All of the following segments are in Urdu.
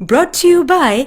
Brought to you by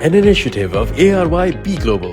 an initiative of ARY B Global.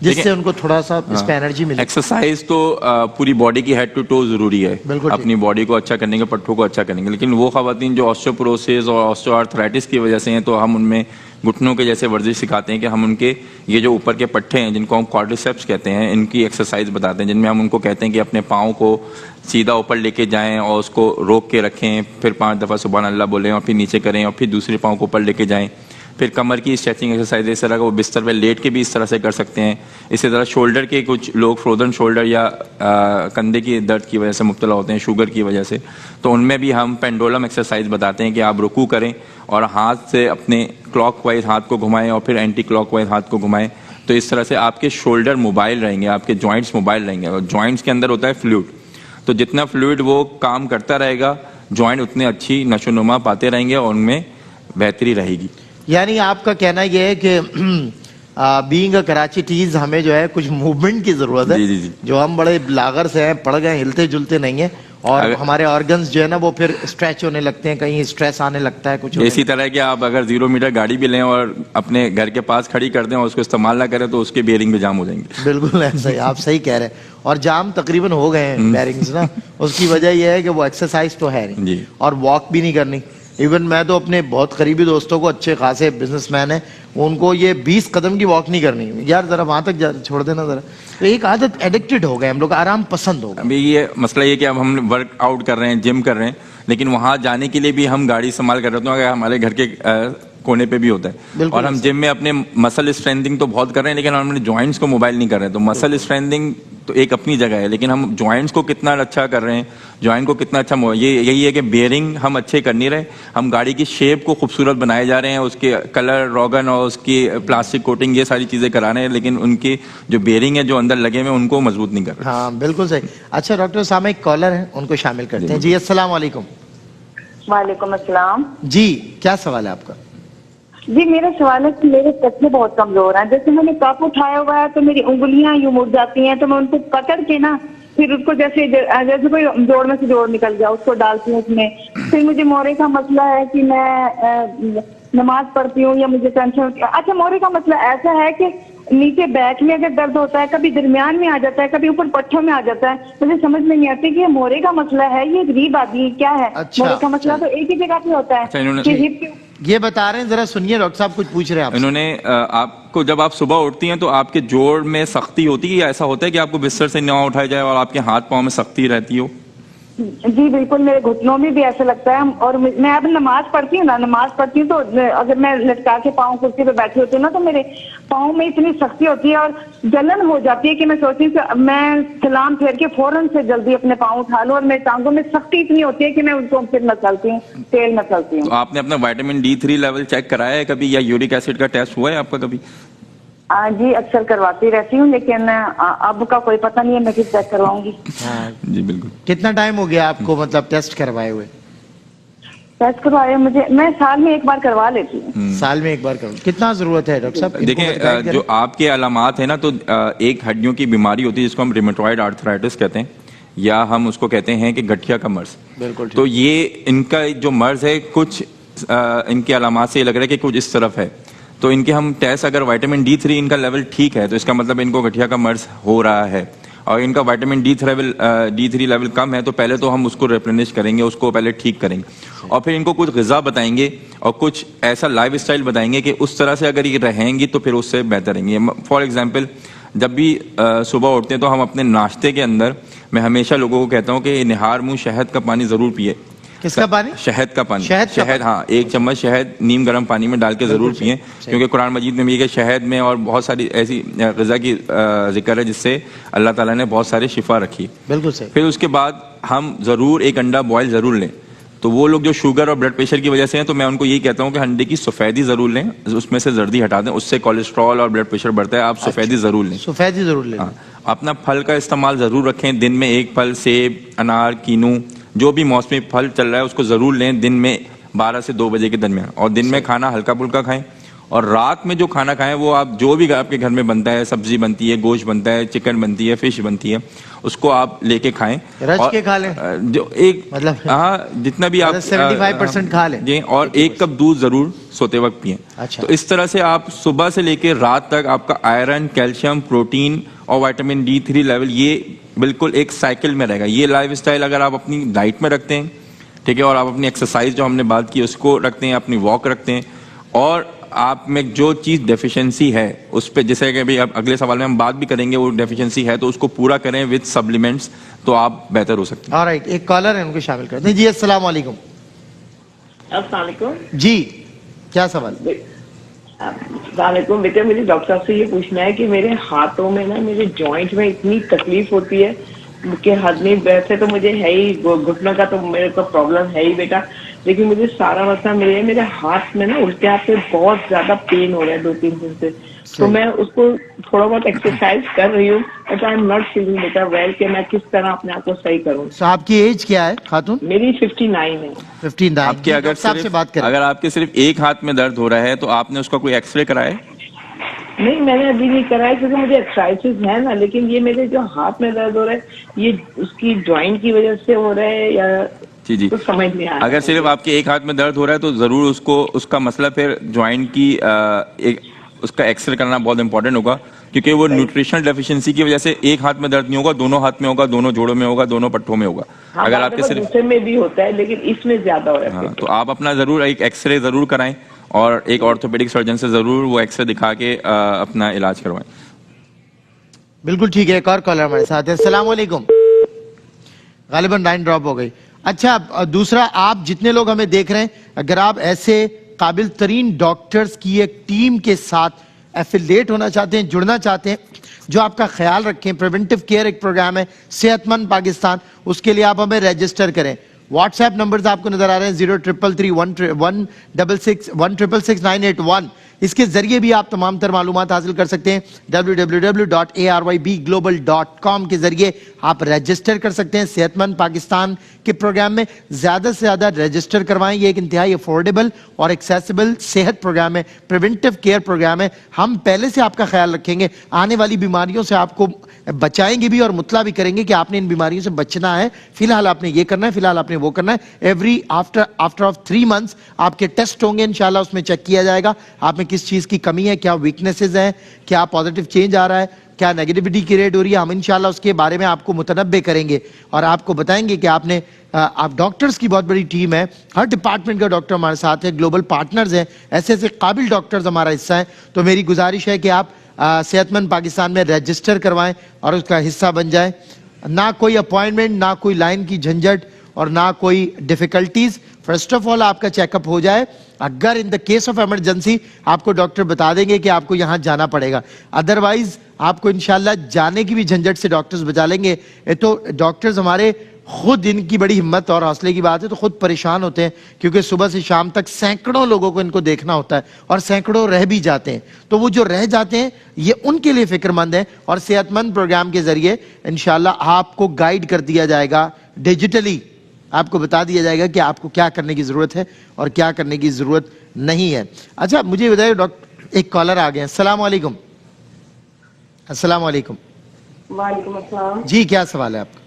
جس سے ان کو تھوڑا سا اس پہ انرجی ملے. ایکسرسائز تو پوری باڈی کی ہیڈ ٹو ٹو ضروری ہے, اپنی باڈی کو اچھا کرنے کے, پٹھوں کو اچھا کرنے کے, لیکن وہ خواتین جو آسٹیوپروسس اور آسٹیو آرتھرائٹس کی وجہ سے ہیں تو ہم ان میں گھٹنوں کے جیسے ورزش سکھاتے ہیں کہ ہم ان کے یہ جو اوپر کے پٹھے ہیں جن کو ہم کوارڈریسیپس کہتے ہیں ان کی ایکسرسائز بتاتے ہیں, جن میں ہم ان کو کہتے ہیں کہ اپنے پاؤں کو سیدھا اوپر لے کے جائیں اور اس کو روک کے رکھیں, پھر 5 دفعہ سبحان اللہ بولیں اور پھر نیچے کریں اور پھر دوسرے پاؤں کو اوپر لے کے جائیں. پھر کمر کی اسٹریچنگ ایکسرسائز اس طرح کا وہ بستر پہ لیٹ کے بھی اس طرح سے کر سکتے ہیں. اسی طرح شولڈر کے کچھ لوگ فروزن شولڈر یا کندھے کی درد کی وجہ سے مبتلا ہوتے ہیں شوگر کی وجہ سے, تو ان میں بھی ہم پینڈولم ایکسرسائز بتاتے ہیں کہ آپ رکوع کریں اور ہاتھ سے اپنے کلاک وائز ہاتھ کو گھمائیں اور پھر اینٹی کلاک وائز ہاتھ کو گھمائیں. تو اس طرح سے آپ کے شولڈر موبائل رہیں گے, آپ کے جوائنٹس موبائل رہیں گے, اور جوائنٹس کے اندر ہوتا ہے فلوئڈ, تو جتنا فلوئڈ وہ کام کرتا رہے گا جوائنٹ اتنے اچھی نشو و نما پاتے رہیں گے اور ان میں بہتری رہے گی. یعنی آپ کا کہنا یہ ہے کہ بینگ اے کراچی ٹیز ہمیں جو ہے کچھ موومنٹ کی ضرورت ہے, جو ہم بڑے لاغر سے ہیں, پڑ گئے, ہلتے جلتے نہیں ہیں, اور ہمارے آرگنز جو ہے نا وہ پھر اسٹریچ ہونے لگتے ہیں, کہیں اسٹریس آنے لگتا ہے کچھ. اسی طرح کہ آپ اگر 0 میٹر گاڑی بھی لیں اور اپنے گھر کے پاس کھڑی کر دیں اور اس کو استعمال نہ کریں تو اس کے بیئرنگ بھی جام ہو جائیں گے. بالکل ایسا ہی, آپ صحیح کہہ رہے ہیں, اور جام تقریباً ہو گئے ہیں بیئرنگز نا. اس کی وجہ یہ ہے کہ وہ ایکسرسائز تو ہے نہیں اور واک بھی نہیں کرنی. ایون میں تو اپنے بہت قریبی دوستوں کو, اچھے خاصے بزنس مین ہیں, ان کو یہ 20 قدم کی واک نہیں کرنی, یار ذرا وہاں تک چھوڑ دینا ذرا. تو ایک عادت ایڈکٹڈ ہو گئے ہم لوگ, آرام پسند ہو گئے. ابھی یہ مسئلہ یہ کہ اب ہم ورک آؤٹ کر رہے ہیں, جم کر رہے ہیں, لیکن وہاں جانے کے لیے بھی ہم گاڑی استعمال کر رہے ہیں, ہمارے گھر کے کونے پہ بھی ہوتا ہے, اور ہم جم میں اپنے مسل اسٹرینتھنگ تو بہت کر رہے ہیں لیکن ہم اپنے جوائنٹس کو موبائل نہیں کر رہے ہیں. تو مسل اسٹرینتھنگ تو ایک اپنی جگہ ہے, لیکن ہم جوائنٹس کو کتنا اچھا کر رہے ہیں, جوائنٹ کو کتنا اچھا, یہی ہے کہ بیئرنگ ہم اچھے کر نہیں رہے, ہم گاڑی کی شیپ کو خوبصورت بنائے جا رہے ہیں, اس کے کلر روگن اور اس کی پلاسٹک کوٹنگ یہ ساری چیزیں کرا رہے ہیں, لیکن ان کی جو بیئرنگ ہے جو اندر لگے ہوئے ان کو مضبوط نہیں کر رہے. ہاں بالکل صحیح. اچھا ڈاکٹر صاحب ایک کالر ہے, ان کو شامل کرتے ہیں. جی السلام علیکم. وعلیکم السلام. جی کیا سوال ہے آپ کا؟ جی میرا سوال ہے کہ میرے ٹچنے بہت کمزور ہیں, جیسے میں نے کپ اٹھایا ہوا ہے تو میری انگلیاں یوں مڑ جاتی ہیں, تو میں ان کو پکڑ کے نا پھر اس کو جیسے کوئی جوڑ میں سے جوڑ نکل گیا اس کو ڈالتی ہوں اس میں. پھر مجھے مورے کا مسئلہ ہے کہ میں نماز پڑھتی ہوں یا مجھے ٹینشن ہوتی ہے. اچھا مورے کا مسئلہ ایسا ہے کہ نیچے بیک میں اگر درد ہوتا ہے, کبھی درمیان میں آ جاتا ہے, کبھی اوپر پٹھوں میں آ جاتا ہے, مجھے سمجھ میں نہیں آتی کہ یہ مورے کا مسئلہ ہے, یہ غریب آدمی کیا ہے. مورے کا مسئلہ تو ایک ہی جگہ پہ ہوتا ہے. یہ بتا رہے ہیں, ذرا سنیے ڈاکٹر صاحب کچھ پوچھ رہے ہیں. انہوں نے آپ کو جب آپ صبح اٹھتی ہیں تو آپ کے جوڑ میں سختی ہوتی ہے یا ایسا ہوتا ہے کہ آپ کو بستر سے نہ اٹھایا جائے اور آپ کے ہاتھ پاؤں میں سختی رہتی ہو؟ جی بالکل, میرے گھٹنوں میں بھی ایسا لگتا ہے. اور میں اب نماز پڑھتی ہوں نا, نماز پڑھتی ہوں تو اگر میں لٹکا کے پاؤں کرسی پہ بیٹھی ہوتی ہوں نا تو میرے پاؤں میں اتنی سختی ہوتی ہے اور جلن ہو جاتی ہے کہ میں سوچتی ہوں کہ میں سلام پھیر کے فوراً سے جلدی اپنے پاؤں اٹھا لوں, اور میرے ٹانگوں میں سختی اتنی ہوتی ہے کہ میں ان کو پھر مسلتی ہوں, تیل مسلتی ہوں. تو آپ نے اپنا وائٹامن D3 لیول چیک کرایا ہے کبھی, یا یورک ایسڈ کا ٹیسٹ ہوا ہے آپ کا کبھی؟ جی اکثر کرواتی رہتی ہوں, لیکن اب کا کوئی پتہ نہیں ہے, میں کس چیک کرواؤں گی. جی بالکل. کتنا ٹائم ہو گیا آپ کو مطلب ٹیسٹ کروائے ہوئے؟ ٹیسٹ کروائے میں سال میں ایک بار کروا لیتی ہوں. سال میں ایک بار کروں. کتنا ضرورت ہے ڈاکٹر صاحب؟ دیکھیں جو آپ کے علامات ہیں نا, تو ایک ہڈیوں کی بیماری ہوتی ہے جس کو ہم ریمیٹوائڈ آرتھرائٹس کہتے ہیں, یا ہم اس کو کہتے ہیں کہ گٹھیا کا مرض. بالکل. تو یہ ان کا جو مرض ہے, کچھ ان کے علامات سے یہ لگ رہا ہے کہ کچھ اس طرف ہے. تو ان کے ہم ٹیسٹ, اگر وائٹامن D3 ان کا لیول ٹھیک ہے تو اس کا مطلب ان کو گٹھیا کا مرض ہو رہا ہے, اور ان کا وائٹامن D3 لیول کم ہے تو پہلے تو ہم اس کو ریپلینش کریں گے, اس کو پہلے ٹھیک کریں گے, اور پھر ان کو کچھ غذا بتائیں گے اور کچھ ایسا لائف اسٹائل بتائیں گے کہ اس طرح سے اگر یہ رہیں گی تو پھر اس سے بہتر رہیں گے. فار ایگزامپل جب بھی صبح اٹھتے ہیں تو ہم اپنے ناشتے کے اندر, میں ہمیشہ لوگوں کو کہتا ہوں کہ نہار منہ شہد کا پانی ضرور پیے. کس کا پانی؟ شہد کا پانی. شہد ہاں, 1 چمچ شہد نیم گرم پانی میں ڈال کے ضرور پئیں, کیونکہ قرآن مجید میں بھی کہ شہد میں اور بہت ساری ایسی غذا کی ذکر ہے جس سے اللہ تعالیٰ نے بہت سارے شفا رکھی. بالکل صحیح. پھر اس کے بعد ہم ضرور 1 انڈا بوائل ضرور لیں. تو وہ لوگ جو شوگر اور بلڈ پریشر کی وجہ سے ہیں تو میں ان کو یہی کہتا ہوں کہ انڈے کی سفیدی ضرور لیں, اس میں سے زردی ہٹا دیں, اس سے کولیسٹرول اور بلڈ پریشر بڑھتا ہے. آپ سفیدی ضرور لیں. سفیدی ضرور لیں. اپنا پھل کا استعمال ضرور رکھیں, دن میں 1 پھل, سیب, انار, کینو, جو بھی موسمی پھل چل رہا ہے اس کو ضرور لیں دن میں 12 سے 2 بجے کے درمیان, اور دن میں کھانا ہلکا پھلکا کھائیں, اور رات میں جو کھانا کھائیں وہ آپ جو بھی آپ کے گھر میں بنتا ہے, سبزی بنتی ہے, گوشت بنتا ہے, چکن بنتی ہے, فش بنتی ہے, اس کو آپ لے کے کھائیں, رچ کے کھا لیں, جو ایک مطلب ہاں جتنا بھی آپ 75% کھا لیں جی, اور 1 کپ دودھ ضرور سوتے وقت پئیں. اچھا. تو اس طرح سے آپ صبح سے لے کے رات تک آپ کا آئرن, کیلشیم, پروٹین اور وائٹامن D3 لیول یہ بالکل ایک سائیکل میں رہے گا. یہ لائف اسٹائل اگر آپ اپنی ڈائٹ میں رکھتے ہیں, ٹھیک ہے, اور آپ اپنی ایکسرسائز جو ہم نے بات کی اس کو رکھتے ہیں, اپنی واک رکھتے ہیں, اور آپ میں جو چیز ڈیفیشنسی ہے اس پہ, جیسے کہ ابھی اگلے سوال میں ہم بات بھی کریں گے, وہ ڈیفیشنسی ہے تو اس کو پورا کریں وتھ سپلیمنٹس, تو آپ بہتر ہو سکتے ہیں. آلرائٹ, ایک کالر ہے, ان کو شامل کرتے ہیں. جی السلام علیکم. السلام علیکم. جی کیا سوال؟ السلام علیکم. بیٹا مجھے ڈاکٹر صاحب سے یہ پوچھنا ہے کہ میرے ہاتھوں میں نا, میرے جوائنٹ میں اتنی تکلیف ہوتی ہے کہ حد نہیں. ویسے تو مجھے ہے ہی گھٹنوں کا تو میرے کو پرابلم ہے ہی بیٹا, لیکن مجھے سارا مسئلہ میرے ہاتھ میں نا الٹے ہاتھ میں بہت زیادہ پین ہو رہا ہے 2-3 دن سے. تو میں اس کو تھوڑا بہت ایکسرسائز کر رہی ہوں, but I am not feeling better well کہ میں کس طرح اپنے آپ کو صحیح کروں. آپ کی ایج کیا ہے خاتون؟ میری 59 ہے. 59. آپ کے اگر آپ کے صرف ایک ہاتھ میں درد ہو رہا ہے تو آپ نے اس کا کوئی ایکس رے کرایا ہے؟ نہیں, میں نے ابھی نہیں کرایا کیونکہ مجھے ایکسرسائز ہے نا, لیکن یہ میرے جو ہاتھ میں درد ہو رہا ہے یہ اس کی جوائنٹ کی وجہ سے ہو رہا ہے یا جی کچھ سمجھ نہیں آ رہا. اگر صرف آپ کے ایک ہاتھ میں درد ہو رہا ہے تو ضرور اس کا مسئلہ پھر جوائنٹ کی اس کا ایکس رے کرنا بہت امپورٹنٹ ہوگا, کیونکہ وہ نیوٹریشنل ڈیفیشنسی کی وجہ سے ایک ہاتھ میں درد نہیں ہوگا, دونوں ہاتھ میں ہوگا, دونوں جوڑوں میں ہوگا, دونوں پٹھوں میں ہوگا. اگر آپ کے صرف دوسرے میں بھی ہوتا ہے لیکن اس میں زیادہ ہو رہا ہے, تو آپ اپنا ضرور ایک ایکس رے ضرور کرائیں, اور ایک آرتھوپیڈک سرجن سے ضرور وہ ایکس رے دکھا کے اپنا علاج کروائیں. بالکل ٹھیک ہے. ایک اور کالر ہمارے ساتھ ہے. السلام علیکم. غالباً لائن ڈراپ ہو گئی. اچھا, دوسرا, آپ جتنے لوگ ہمیں دیکھ رہے ہیں, اگر آپ ایسے قابل ترین ڈاکٹرز کی ایک ٹیم کے ساتھ ایفیلیٹ ہونا چاہتے ہیں, جڑنا چاہتے ہیں, جو آپ کا خیال رکھیں, پریونٹیو کیئر ایک پروگرام ہے صحت مند پاکستان, اس کے لیے آپ ہمیں رجسٹر کریں. واٹس ایپ نمبرز آپ کو نظر آ رہے ہیں 0333166981. اس کے ذریعے بھی آپ تمام تر معلومات حاصل کر سکتے ہیں. www.arybglobal.com کے ذریعے آپ رجسٹر کر سکتے ہیں صحت مند پاکستان کے پروگرام میں. زیادہ سے زیادہ رجسٹر کروائیں. یہ ایک انتہائی افورڈیبل اور ایکسیسیبل صحت پروگرام ہے, پریونٹیو کیئر پروگرام ہے. ہم پہلے سے آپ کا خیال رکھیں گے, آنے والی بیماریوں سے آپ کو بچائیں گے بھی اور مطلع بھی کریں گے کہ آپ نے ان بیماریوں سے بچنا ہے, فی الحال آپ نے یہ کرنا ہے, فی الحال آپ نے وہ کرنا ہے. ایوری آفٹر 3 months آپ کے ٹیسٹ ہوں گے انشاءاللہ, اس میں چیک کیا جائے گا آپ میں کس چیز کی کمی ہے, کیا ویکنیسز ہیں, کیا پازیٹیو چینج آ رہا ہے, کیا نیگیٹیوٹی کی ریٹ ہو رہی ہے. ہم انشاءاللہ اس کے بارے میں آپ کو متنبع کریں گے اور آپ کو بتائیں گے کہ آپ ڈاکٹرز کی بہت بڑی ٹیم ہے, ہر ڈپارٹمنٹ کا ڈاکٹر ہمارے ساتھ ہے, گلوبل پارٹنرز ہیں, ایسے قابل ڈاکٹرز ہمارا حصہ ہیں. تو میری گزارش ہے کہ آپ صحت مند پاکستان میں رجسٹر کروائیں اور اس کا حصہ بن جائیں. نہ کوئی اپوائنٹمنٹ, نہ کوئی لائن کی جھنجھٹ اور نہ کوئی ڈیفیکلٹیز. فرسٹ آف آل آپ کا چیک اپ ہو جائے. اگر ان دا کیس آف ایمرجنسی آپ کو ڈاکٹر بتا دیں گے کہ آپ کو یہاں جانا پڑے گا, ادروائز آپ کو انشاءاللہ جانے کی بھی جھنجھٹ سے ڈاکٹرز بچا لیں گے. تو ڈاکٹرز ہمارے خود, ان کی بڑی ہمت اور حوصلے کی بات ہے, تو خود پریشان ہوتے ہیں کیونکہ صبح سے شام تک سینکڑوں لوگوں کو ان کو دیکھنا ہوتا ہے اور سینکڑوں رہ بھی جاتے ہیں. تو وہ جو رہ جاتے ہیں یہ ان کے لیے فکر مند ہے, اور صحت مند پروگرام کے ذریعے انشاءاللہ آپ کو گائیڈ کر دیا جائے گا ڈیجیٹلی. آپ کو بتا دیا جائے گا کہ آپ کو کیا کرنے کی ضرورت ہے اور کیا کرنے کی ضرورت نہیں ہے. اچھا مجھے بتائیے ڈاکٹر, ایک کالر آ گئے ہیں. السلام علیکم. السلام علیکم. وعلیکم السلام. جی کیا سوال ہے آپ کا؟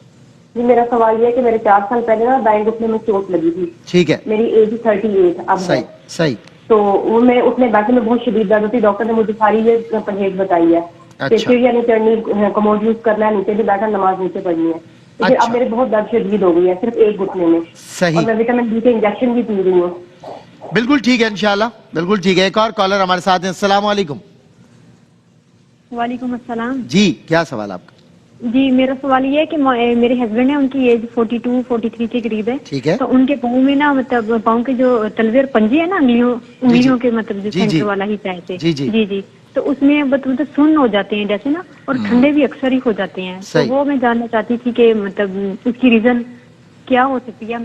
جی میرا سوال یہ ہے کہ میرے 4 سال پہلے نا دائیں گھٹنے میں چوٹ لگی تھی. ٹھیک ہے. میری ایج 38 اب ہے. صحیح. تو وہ میں اٹھنے بیٹھنے میں بہت شدید درد ہوتی, ڈاکٹر نے مجھے ساری یہ پرہیز بتائی ہے کہ سیڑھیاں نہیں چڑھنی, کموڈ یوز کرنا ہے, نیچے بھی بیٹھا, نماز نیچے پڑھنی ہے. لیکن اب میرے بہت درد شدید ہو گئی ہے صرف ایک گھٹنے میں. صحیح. اور میں وٹامن ڈی کے انجیکشن بھی پی رہی ہوں. بالکل ٹھیک ہے انشاءاللہ, بالکل ٹھیک ہے. ایک اور کالر ہمارے ساتھ ہیں. السلام علیکم. وعلیکم السلام. جی کیا سوال آپ کا؟ جی میرا سوال یہ ہے کہ میرے ہسبینڈ ہیں, ان کی ایج 42-43 کے قریب ہے. ٹھیک ہے. تو ان کے پاؤں میں نا, مطلب پاؤں کے جو تلوے اور پنجے ہیں نا, انگلیوں کے مطلب جو سینٹر والا ہی چاہتے ہیں, جی تو اس میں مطلب سن ہو جاتے ہیں جیسے نا, اور ٹھنڈے بھی اکثر ہی ہو جاتے ہیں. تو وہ میں جاننا چاہتی تھی کہ مطلب اس کی ریزن کیا ہو سکتی ہے.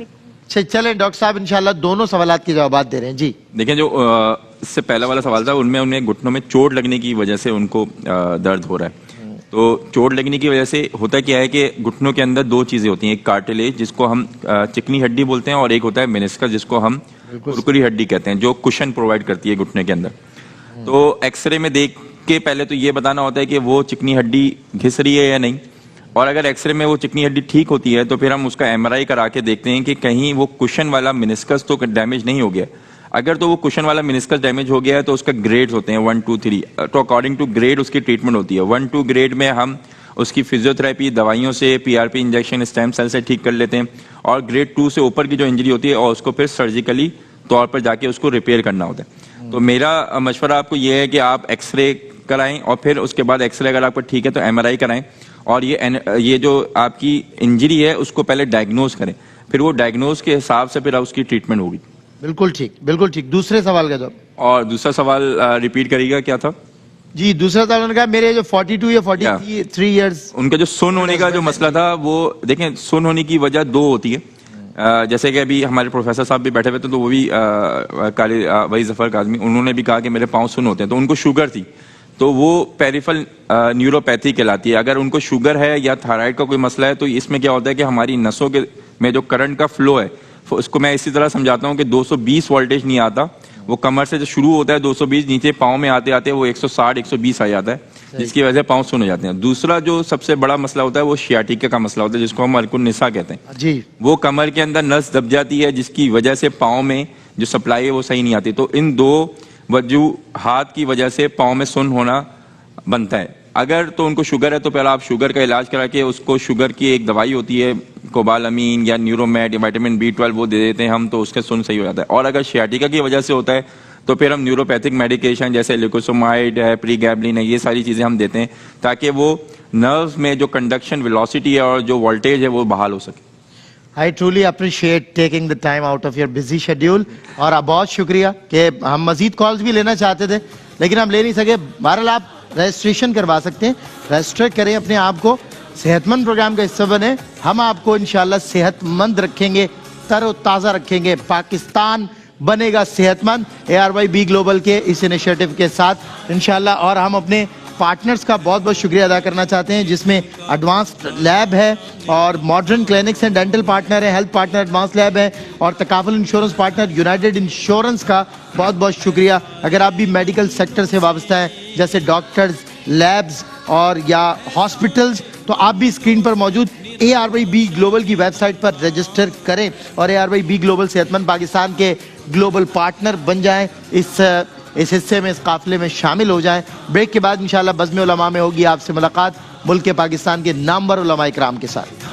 چلیں ڈاکٹر صاحب انشاءاللہ دونوں سوالات کے جوابات دے رہے ہیں. جی دیکھیں, جو اس سے پہلا والا سوال تھا ان میں انہیں گھٹنوں میں چوٹ لگنے کی وجہ سے ان کو درد ہو رہا ہے. تو چوٹ لگنے کی وجہ سے ہوتا کیا ہے کہ گھٹنوں کے اندر 2 چیزیں ہوتی ہیں, ایک کارٹیلیج جس کو ہم چکنی ہڈی بولتے ہیں, اور ایک ہوتا ہے مینسکس جس کو ہم کرکری ہڈی کہتے ہیں, جو کشن پرووائڈ کرتی ہے گھٹنے کے اندر. تو ایکس رے میں دیکھ کے پہلے تو یہ بتانا ہوتا ہے کہ وہ چکنی ہڈی گھس رہی ہے یا نہیں, اور اگر ایکس رے میں وہ چکنی ہڈی ٹھیک ہوتی ہے تو پھر ہم اس کا ایم آر آئی کرا کے دیکھتے ہیں کہ کہیں وہ کشن والا منسکس تو ڈیمیج نہیں ہو گیا. اگر تو وہ کشن والا منسکس ڈیمیج ہو گیا ہے تو اس کا گریڈز ہوتے ہیں 1 2 3, تو اکارڈنگ ٹو گریڈ اس کی ٹریٹمنٹ ہوتی ہے. 1 2 گریڈ میں ہم اس کی فزیوتھراپی دوائیوں سے, P R P injection stem cell سے ٹھیک کر لیتے ہیں, اور گریڈ 2 سے اوپر کی جو انجری ہوتی ہے اور اس کو پھر سرجیکلی طور پر جا کے اس کو ریپیئر کرنا ہوتا ہے. تو میرا مشورہ آپ کو یہ ہے کہ آپ ایکس رے کرائیں, اور پھر اس کے بعد ایکس رے اگر آپ کو ٹھیک ہے تو ایم آر آئی کرائیں, اور یہ جو آپ کی انجری ہے اس کو پہلے ڈائگنوز کریں, پھر وہ ڈائگنوز کے حساب سے پھر اس کی ٹریٹمنٹ ہوگی. بالکل ٹھیک, بالکل ٹھیک. دوسرے سوال کا جواب. اور دوسرا سوال ریپیٹ کریے گا, کیا تھا؟ جی دوسرا سوال نے کہا میرے جو 42 یا 43 ایئرز, ان کا جو سن ہونے کا جو مسئلہ تھا, وہ دیکھیں سن ہونے کی وجہ 2 ہوتی ہے. جیسے کہ ابھی ہمارے پروفیسر صاحب بھی بیٹھے ہوئے تھے, تو وہ بھی وہی ظفر کاظمی, انہوں نے بھی کہا کہ میرے پاؤں سن ہوتے ہیں. تو ان کو شوگر تھی, تو وہ پیریفل نیوروپیتھی کہلاتی ہے. اگر ان کو شوگر ہے یا تھائرائیڈ کا کوئی مسئلہ ہے تو اس میں کیا ہوتا ہے کہ ہماری نسوں کے میں جو کرنٹ کا فلو ہے, اس کو میں اسی طرح سمجھاتا ہوں کہ 220 وولٹیج نہیں آتا, وہ کمر سے جو شروع ہوتا ہے 220, نیچے پاؤں میں آتے آتے وہ 160 120 آ جاتا ہے, جس کی وجہ سے پاؤں سن ہو جاتے ہیں. دوسرا جو سب سے بڑا مسئلہ ہوتا ہے وہ شیاٹیکا کا مسئلہ ہوتا ہے, جس کو ہم حلق النساء کہتے ہیں. جی وہ کمر کے اندر نس دب جاتی ہے, جس کی وجہ سے پاؤں میں جو سپلائی ہے وہ صحیح نہیں آتی. تو ان 2 وجوہات کی وجہ سے پاؤں میں سن ہونا بنتا ہے. اگر تو ان کو شوگر ہے تو پہلے آپ شوگر کا علاج کرا کے اس کو, شوگر کی ایک دوائی ہوتی ہے کوبالامین یا نیورومیٹ یا وائٹامن B12 وہ دے دیتے ہیں ہم, تو اس کے سن صحیح ہو جاتا ہے. اور اگر شیاٹیکا کی وجہ سے ہوتا ہے تو پھر ہم نیوروپیتھک میڈیکیشن جیسے لیکوسومائڈ ہے, پری گیبلین ہے, یہ ساری چیزیں ہم دیتے ہیں تاکہ وہ نروز میں جو کنڈکشن ویلوسٹی ہے اور جو وولٹیج ہے وہ بحال ہو سکے. I truly appreciate taking the time out of your busy schedule. اور آپ بہت شکریہ کہ ہم مزید کالز بھی لینا چاہتے تھے لیکن ہم لے نہیں سکے. بہرحال آپ رجسٹریشن کروا سکتے ہیں, رجسٹر کریں اپنے آپ کو, صحت مند پروگرام کا حصہ بنے. ہم آپ کو انشاءاللہ صحت مند رکھیں گے, تر و تازہ رکھیں گے. پاکستان بنے گا صحت مند ARYB گلوبل کے اس انیشیٹو کے ساتھ انشاءاللہ. اور ہم اپنے پارٹنرز کا بہت بہت شکریہ ادا کرنا چاہتے ہیں, جس میں ایڈوانسڈ لیب ہے اور ماڈرن کلینکس ہیں, ڈینٹل پارٹنر ہے, ہیلتھ پارٹنر ایڈوانس لیب ہے, اور تکافل انشورنس پارٹنر یونائٹڈ انشورنس کا بہت بہت شکریہ. اگر آپ بھی میڈیکل سیکٹر سے وابستہ ہیں جیسے ڈاکٹرز, لیبز اور یا ہاسپٹلز, تو آپ بھی اسکرین پر موجود ARYB گلوبل کی ویب سائٹ پر رجسٹر کریں اور ARYB گلوبل صحت مند پاکستان کے گلوبل پارٹنر بن جائیں. اس حصے میں, اس قافلے میں شامل ہو جائیں. بریک کے بعد انشاءاللہ بزم علماء میں ہوگی آپ سے ملاقات ملک پاکستان کے نامور علماء اکرام کے ساتھ.